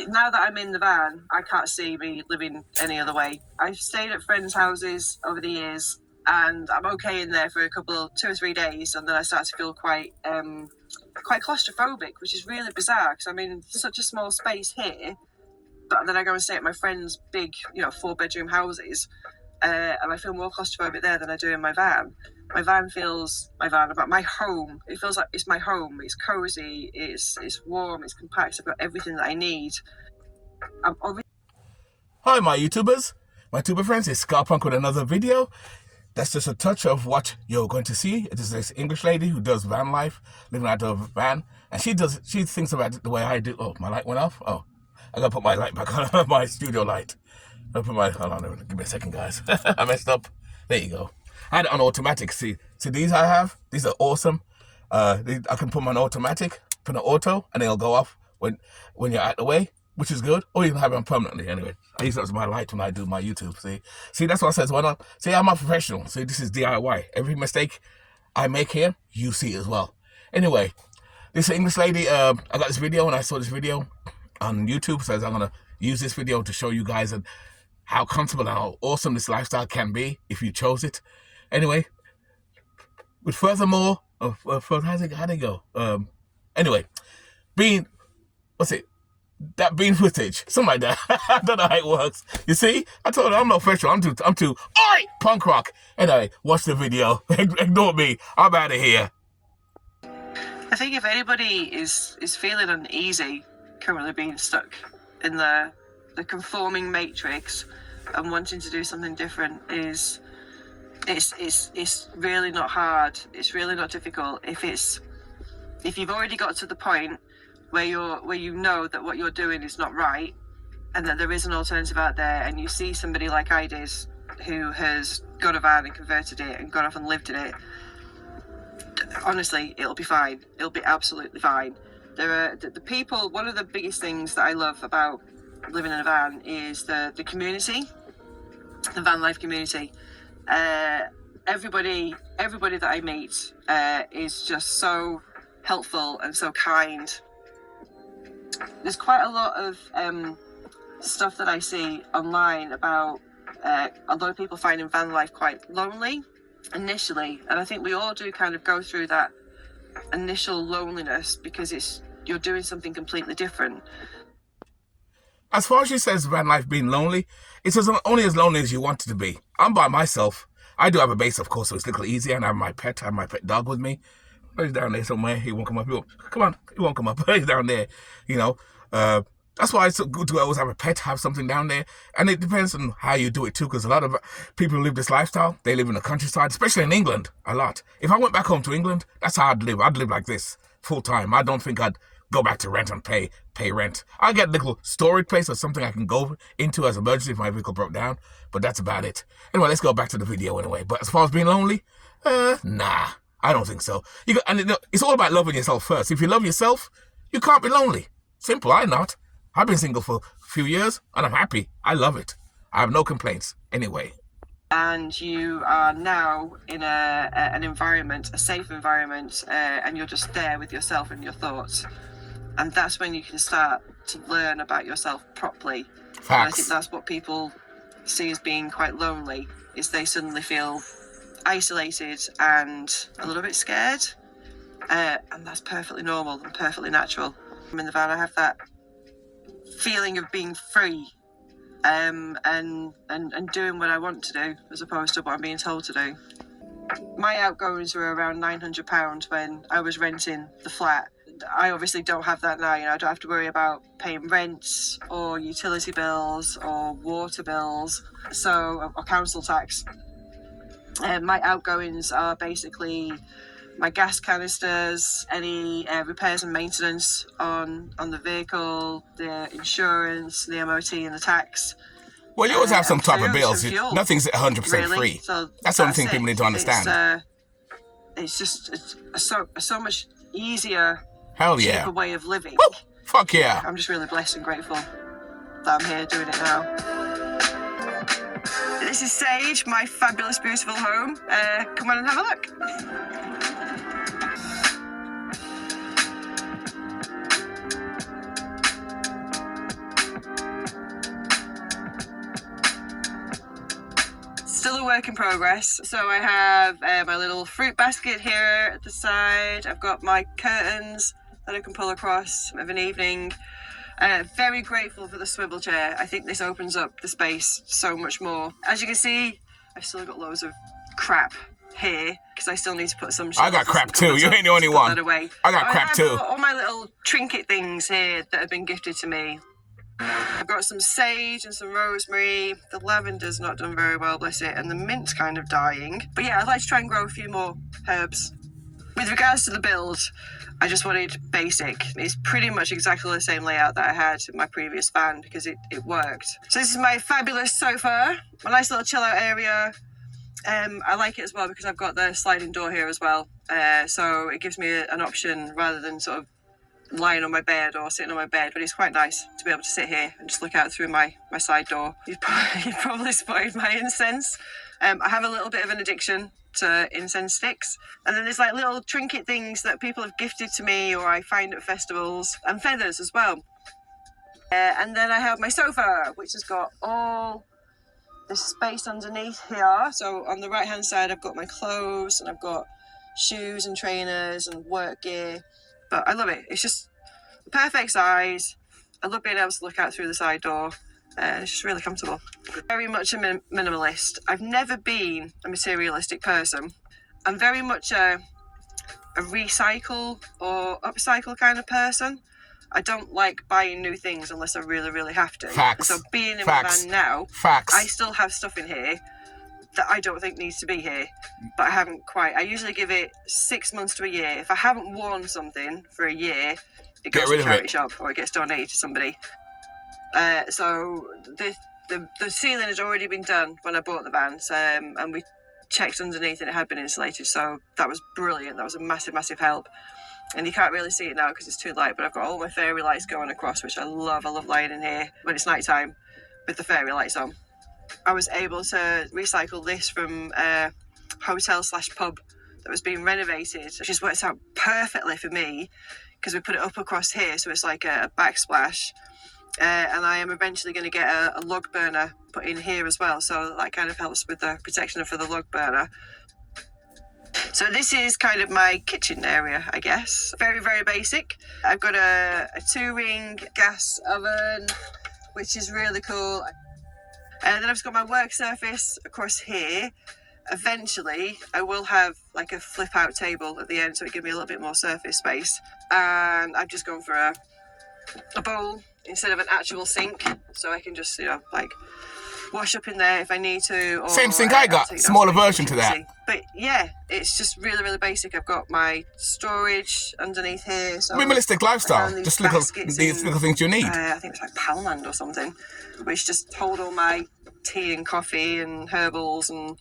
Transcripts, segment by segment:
now that I'm in the van, I can't see me living any other way. I've stayed at friends' houses over the years, and I'm okay in there for 2 or 3 days, and then I start to feel quite claustrophobic, which is really bizarre because I'm in such a small space here. But then I go and stay at my friends' big, 4-bedroom houses, and I feel more claustrophobic there than I do in my van. My van, about my home. It feels like it's my home. It's cozy. It's warm. It's compact. I've got everything that I need. Hi, my YouTubers, my tuber friends. It's Scarpunk with another video. That's just a touch of what you're going to see. It is this English lady who does van life, living out of a van, and she thinks about it the way I do. Oh, my light went off. Oh, I gotta put my light back on, my studio light. Hold on, give me a second, guys. I messed up. There you go. I had it on automatic. See these I have? These are awesome. I can put them on automatic, put an auto, and they'll go off when you're out the way, which is good. Or you can have it on permanently anyway. I use that as my light when I do my YouTube. See, that's what I says. Why not? See, I'm a professional. See, this is DIY. Every mistake I make here, you see as well. Anyway, this English lady, I got this video and I saw this video on YouTube. So I'm gonna use this video to show you guys how comfortable and how awesome this lifestyle can be if you chose it. Anyway, with furthermore, how'd it go? Anyway, that bean footage, something like that. I don't know how it works. You see, I told her I'm not professional. I'm too oi punk rock. Anyway, watch the video. Ignore me. I'm out of here. I think if anybody is feeling uneasy, currently being stuck in the conforming matrix and wanting to do something different, it's really not hard. It's really not difficult. If you've already got to the point where you know that what you're doing is not right, and that there is an alternative out there, and you see somebody like I did who has got a van and converted it and gone off and lived in it, honestly, it'll be fine. It'll be absolutely fine. There are the people. One of the biggest things that I love about living in a van is the community, the van life community. Everybody that I meet is just so helpful and so kind. There's quite a lot of stuff that I see online about a lot of people finding van life quite lonely initially, and I think we all do kind of go through that initial loneliness because you're doing something completely different. As far as she says van life being lonely, it's only as lonely as you want it to be. I'm by myself. I do have a base, of course, so it's a little easier, and I have my pet dog with me. He's down there somewhere. He won't come up. Come on, he won't come up. He's down there, That's why it's so good to always have a pet, have something down there. And it depends on how you do it too, because a lot of people who live this lifestyle, they live in the countryside, especially in England, a lot. If I went back home to England, that's how I'd live. I'd live like this, full time. I don't think I'd go back to rent and pay rent. I get a little storage place or something I can go into as an emergency if my vehicle broke down, but that's about it. Anyway, let's go back to the video anyway. But as far as being lonely, nah, I don't think so. It's all about loving yourself first. If you love yourself, you can't be lonely. Simple, I'm not. I've been single for a few years, and I'm happy. I love it. I have no complaints. Anyway. And you are now in an environment, a safe environment, and you're just there with yourself and your thoughts. And that's when you can start to learn about yourself properly. Facts. And I think that's what people see as being quite lonely, is they suddenly feel isolated and a little bit scared. And that's perfectly normal and perfectly natural. I'm in the van, I have that feeling of being free, and doing what I want to do as opposed to what I'm being told to do. My outgoings were around £900 when I was renting the flat. I obviously don't have that now. I don't have to worry about paying rents or utility bills or water bills, or council tax. My outgoings are basically my gas canisters, any repairs and maintenance on the vehicle, the insurance, the MOT and the tax. Well, you always have some type of bills. Nothing's 100% really free. So that's the only thing people need to understand. It's so much easier, hell yeah, cheaper way of living. Woo! Fuck yeah. I'm just really blessed and grateful that I'm here doing it now. This is Sage, my fabulous, beautiful home. Come on and have a look. work in progress. So I have my little fruit basket here at the side. I've got my curtains that I can pull across of an evening. Very grateful for the swivel chair. I think this opens up the space so much more. As you can see, I've still got loads of crap here because I still need to put some. I got crap too. You ain't the only one. I got crap too. All my little trinket things here that have been gifted to me. I've got some sage and some rosemary. The lavender's not done very well, bless it, and the mint's kind of dying. But yeah, I'd like to try and grow a few more herbs. With regards to the build, I just wanted basic. It's pretty much exactly the same layout that I had in my previous van because it worked. So this is my fabulous sofa, my nice little chill out area. I like it as well because I've got the sliding door here as well. So it gives me an option rather than sort of lying on my bed or sitting on my bed, but it's quite nice to be able to sit here and just look out through my side door. You've probably spotted my incense. I have a little bit of an addiction to incense sticks, and then there's like little trinket things that people have gifted to me or I find at festivals, and feathers as well. And then I have my sofa, which has got all the space underneath here. So on the right hand side I've got my clothes and I've got shoes and trainers and work gear. But I love it. It's just the perfect size. I love being able to look out through the side door. It's just really comfortable. Very much a minimalist. I've never been a materialistic person. I'm very much a recycle or upcycle kind of person. I don't like buying new things unless I really, really have to. Facts. So being in my van now, Facts. I still have stuff in here that I don't think needs to be here, but I haven't quite. I usually give it 6 months to a year. If I haven't worn something for a year, it goes to a charity shop or it gets donated to somebody. So the ceiling has already been done when I bought the van, and we checked underneath and it had been insulated, so that was brilliant. That was a massive, massive help. And you can't really see it now because it's too light, but I've got all my fairy lights going across, which I love. I love lying in here when it's night time with the fairy lights on. I was able to recycle this from a hotel/pub that was being renovated. It just works out perfectly for me because we put it up across here, so it's like a backsplash. And I am eventually going to get a log burner put in here as well, so that kind of helps with the protection for the log burner. So this is kind of my kitchen area, I guess. Very, very basic. I've got a 2-ring gas oven, which is really cool. And then I've just got my work surface across here. Eventually, I will have like a flip-out table at the end, so it gives me a little bit more surface space. And I've just gone for a bowl instead of an actual sink, so I can just, like wash up in there if I need to. Or same sink I got, smaller version to that. But yeah, it's just really, really basic. I've got my storage underneath here. So minimalistic lifestyle, just these little things you need. I think it's like Poundland or something, which just hold all my tea and coffee and herbals and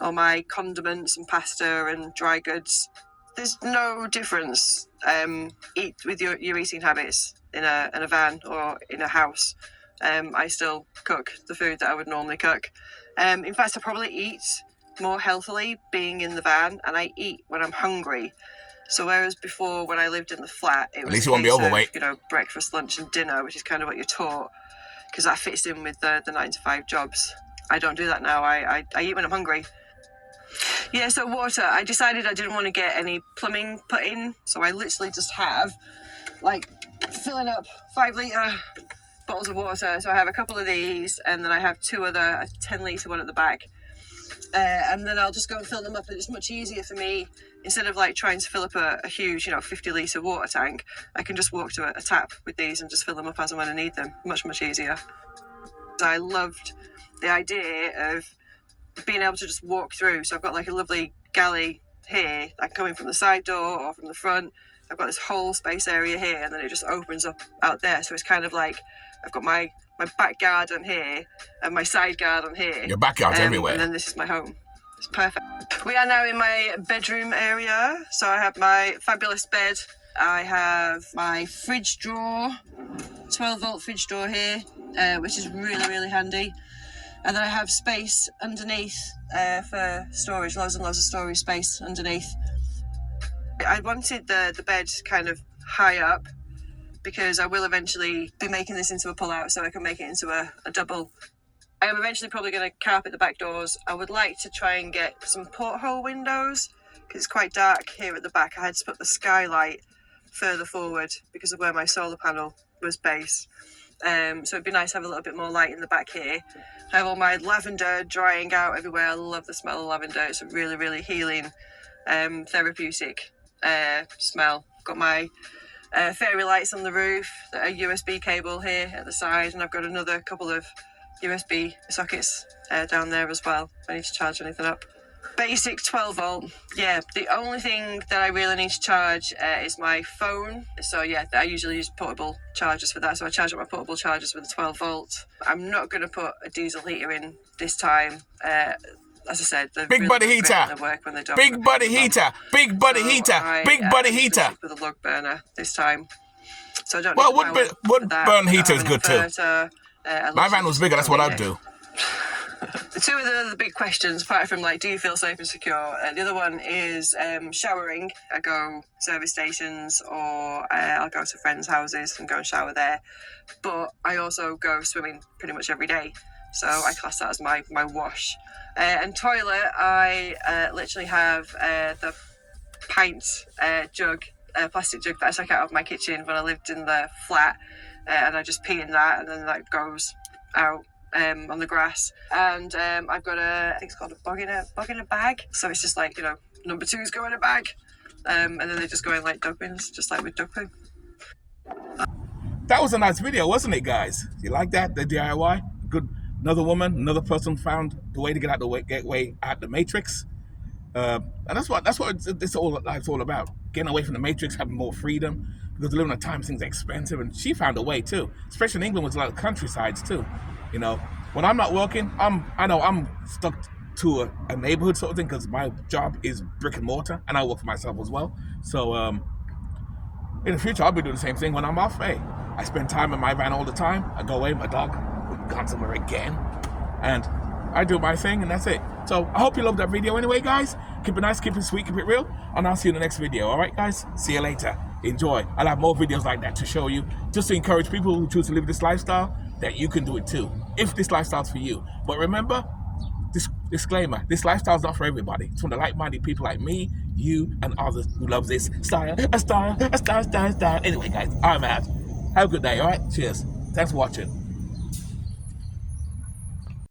all my condiments and pasta and dry goods. There's no difference with your eating habits in a van or in a house. I still cook the food that I would normally cook. In fact, I probably eat more healthily being in the van, and I eat when I'm hungry. So whereas before, when I lived in the flat, it was at least you won't be overweight. Breakfast, lunch, and dinner, which is kind of what you're taught, because that fits in with the 9-to-5 jobs. I don't do that now. I eat when I'm hungry. Yeah, so water. I decided I didn't want to get any plumbing put in, so I literally just have filling up 5-litre bottles of water. So I have a couple of these, and then I have 2 other, a 10-litre one at the back. And then I'll just go and fill them up, and it's much easier for me. Instead of trying to fill up a huge 50-litre water tank, I can just walk to a tap with these and just fill them up as and when I need them. Much, much easier. I loved the idea of being able to just walk through. So I've got a lovely galley here, coming from the side door or from the front. I've got this whole space area here, and then it just opens up out there. So it's kind of like I've got my back garden here and my side garden here. Your backyard's everywhere. And then this is my home. It's perfect. We are now in my bedroom area. So I have my fabulous bed. I have my fridge drawer, 12-volt fridge drawer here, which is really, really handy. And then I have space underneath for storage, loads and loads of storage space underneath. I wanted the bed kind of high up because I will eventually be making this into a pull-out, so I can make it into a double I am eventually probably going to carpet the back doors. I would like to try and get some porthole windows because it's quite dark here at the back. I had to put the skylight further forward because of where my solar panel was based. So it'd be nice to have a little bit more light in the back here. I have all my lavender drying out everywhere. I love the smell of lavender. It's a really, really healing, therapeutic smell. Got my fairy lights on the roof, a USB cable here at the side, and I've got another couple of USB sockets down there as well. I need to charge anything up. Basic 12 volt. Yeah, the only thing that I really need to charge is my phone. So yeah, I usually use portable chargers for that. So I charge up my portable chargers with a 12 volt. I'm not going to put a diesel heater in this time. As I said, big really body heater. Work when they don't big body heater. Big body heater. Big body heater. With a log burner this time. So I don't. Well, wood burn heater is good too. My van was bigger. That's what I'd do. The two of the big questions, apart from like, do you feel safe and secure? The other one is showering. I go service stations or I'll go to friends' houses and go and shower there. But I also go swimming pretty much every day. So I class that as my wash. And toilet, I literally have the pint jug, plastic jug that I took out of my kitchen when I lived in the flat. And I just pee in that and then that goes out. On the grass, and I've got I think it's called a bog in a bag. So it's just like, you know, number 2s go in a bag, and then they just go in like dog bins, just like with dog poo. That was a nice video, wasn't it, guys? You like that? The DIY? Good. Another woman, another person found the way to get out the matrix. And that's what it's all about. Getting away from the matrix, having more freedom. Because living in a time things are expensive, and she found a way too. Especially in England, with a lot of countrysides too. You know, when I'm not working, I know I'm stuck to a neighborhood sort of thing because my job is brick and mortar, and I work for myself as well. So in the future, I'll be doing the same thing when I'm off. Hey, I spend time in my van all the time. I go away with my dog, gone somewhere again, and I do my thing, and that's it. So I hope you loved that video anyway, guys. Keep it nice, keep it sweet, keep it real, and I'll see you in the next video. All right, guys? See you later. Enjoy. I'll have more videos like that to show you, just to encourage people who choose to live this lifestyle that you can do it too, if this lifestyle's for you. But remember, disclaimer, this lifestyle's not for everybody. It's from the like-minded people like me, you, and others who love this style. Anyway, guys, I'm out. Have a good day, all right? Cheers. Thanks for watching.